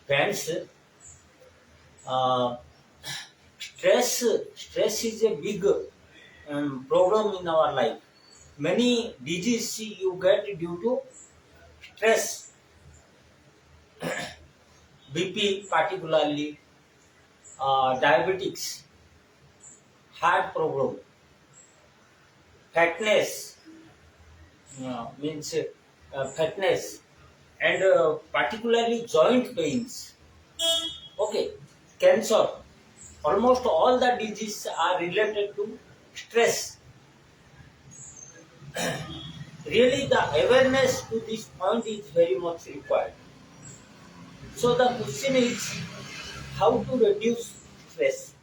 Friends, uh, stress is a big problem in our life. Many diseases you get due to stress, BP particularly, diabetics, heart problem, fatness, means fatness, and particularly joint pains. Okay, cancer. Almost all the diseases are related to stress. Really, the awareness to this point is very much required. So the question is how to reduce stress.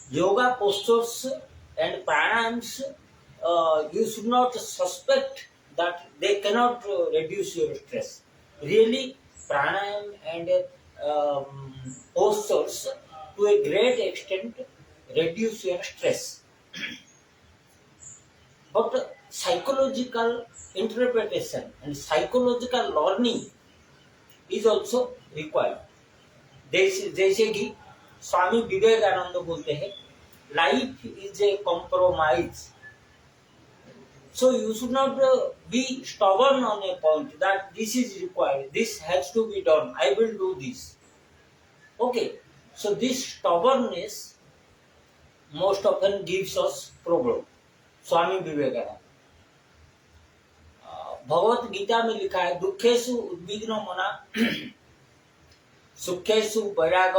Yoga postures and pranayams, you should not suspect that they cannot reduce your stress. Really, pranayam and postures to a great extent reduce your stress. But psychological interpretation and psychological learning is also required. जैसे कि स्वामी विवेकानंद बोलते हैं, life is a compromise. So you should not be stubborn on a point that this is required, this has to be done, I will do this. Okay, so this stubbornness most often gives us problem. Swami Vivekananda, Bhagavad Gita में लिखा है, दुखेषु उद्विग्नो मना सुखेषु वैराग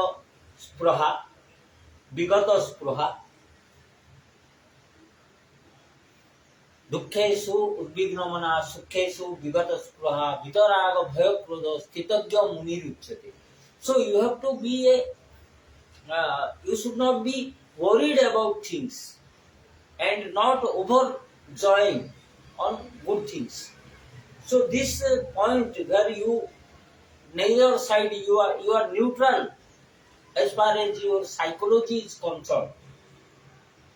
स्पृहा विगत स्पृहा. दुखेषु उद्विग्नो मना सुखेषु विगत स्पृहा वितराग भय क्रोध स्थितज्ञ मुनिरुच्यते. So you have to be you should not be worried about things and not overjoying on good things. So this point where you neither side, you are neutral as far as your psychology is concerned,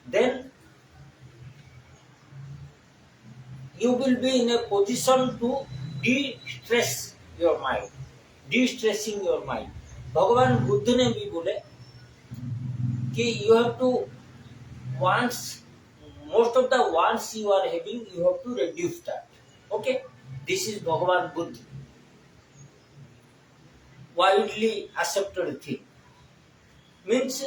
then you will be in a position to de-stress your mind, de-stressing your mind. भगवान बुद्ध ने भी बोले कि you have to wants, most of the wants you are having, you have to reduce that. Okay, this is Bhagavan Buddha, widely accepted thing. Means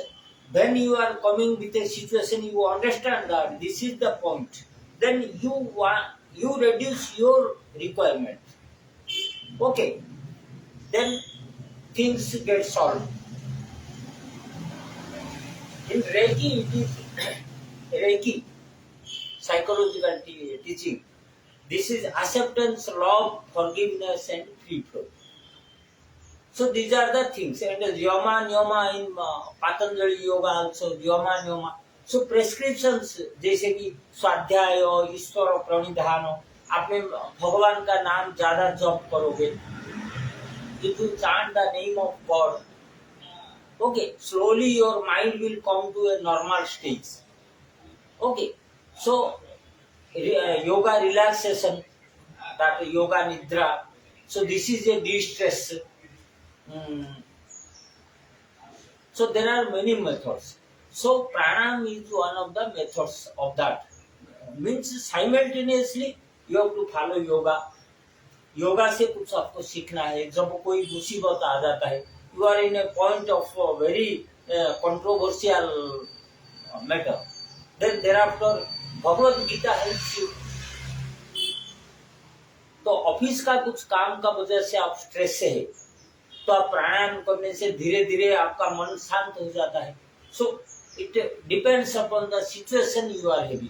when you are coming with a situation, you understand that this is the point, then you reduce your requirement. Okay, then things get solved. In Reiki, it is Reiki, psychological teaching. This is acceptance, love, forgiveness, and free flow. So these are the things. And Yama Nyama in Patanjali Yoga also, Yama Nyama. So prescriptions, जैसे कि स्वाध्याय, ईश्वर प्रणिधान, आपने भगवान का नाम ज्यादा जप करोगे, if you chant the name of God, okay, slowly your mind will come to a normal stage. Okay, so yoga relaxation, that yoga nidra. So this is a de-stress. So there are many methods. So pranayam is one of the methods of that. Means simultaneously you have to follow yoga. Yoga से कुछ आपको सीखना है. जब कोई मुसीबत आ जाता है, you are in a point of very controversial matter, then thereafter Bhagavad Gita helps you. तो ऑफिस का कुछ काम का वजह से आप स्ट्रेस से है, तो आप प्राणायाम करने से धीरे धीरे आपका मन शांत हो जाता है. So it depends upon the situation you are having.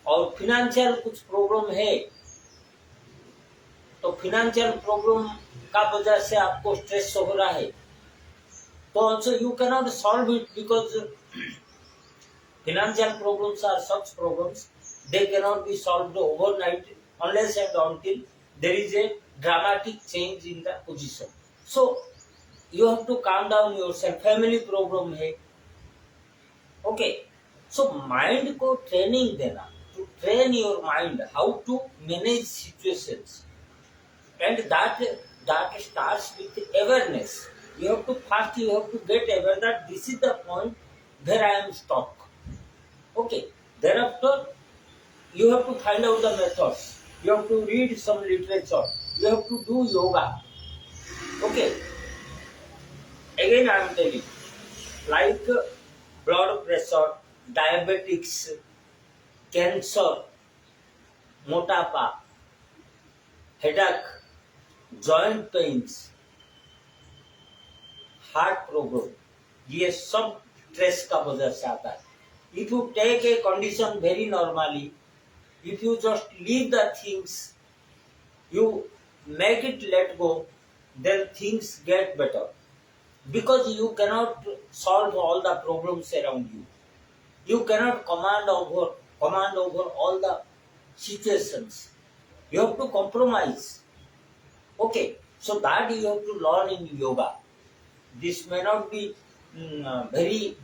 और फिनेंशियल कुछ प्रॉब्लम है, तो फिनेंशियल प्रॉब्लम का वजह से आपको स्ट्रेस हो रहा है, तो also you cannot solve it, because financial problems are such problems, they cannot be solved overnight unless and until there is a dramatic change in the position. So you have to calm down yourself. Family problem है, okay. So mind को training देना, to train your mind how to manage situations, and that that starts with awareness. You have to first you have to get aware that this is the point where I am stuck. Okay. Thereafter, you have to find out the methods. You have to read some literature. You have to do yoga. Okay. Again, I am telling, like blood pressure, diabetics, cancer, motapa, headache, joint pains, heart problem, ये सब stress का वजह से आता है. If you take a condition very normally, if you just leave the things, you make it let go, then things get better, because you cannot solve all the problems around you. You cannot command over all the situations. You have to compromise. Okay, so that you have to learn in yoga. This may not be very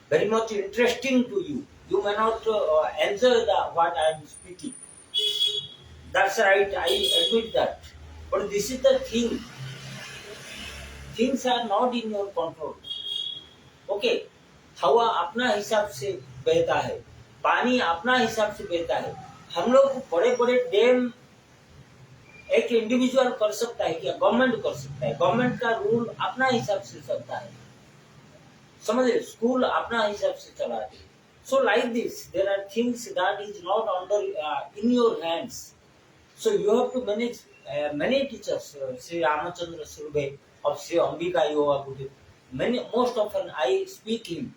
very much interesting to you. You may not answer what I am speaking. That's right, I admit that. But this is the thing. Things are not in your control. Okay, हवा अपना हिसाब से बहता है, पानी अपना हिसाब से बहता है. हम लोग बड़े बड़े डैम एक इंडिविजुअल कर सकता है क्या? गवर्नमेंट कर सकता है. गवर्नमेंट का रूल अपना हिसाब से चलता है, समझे? स्कूल अपना हिसाब से चला है. So like this there are things that is not under in your hands. So you have to manage. Many teachers, Sree Ramachandra Survey of Sree Ambika Yoga Kutir, most often I speak in,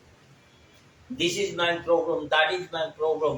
this is my problem, that is my problem.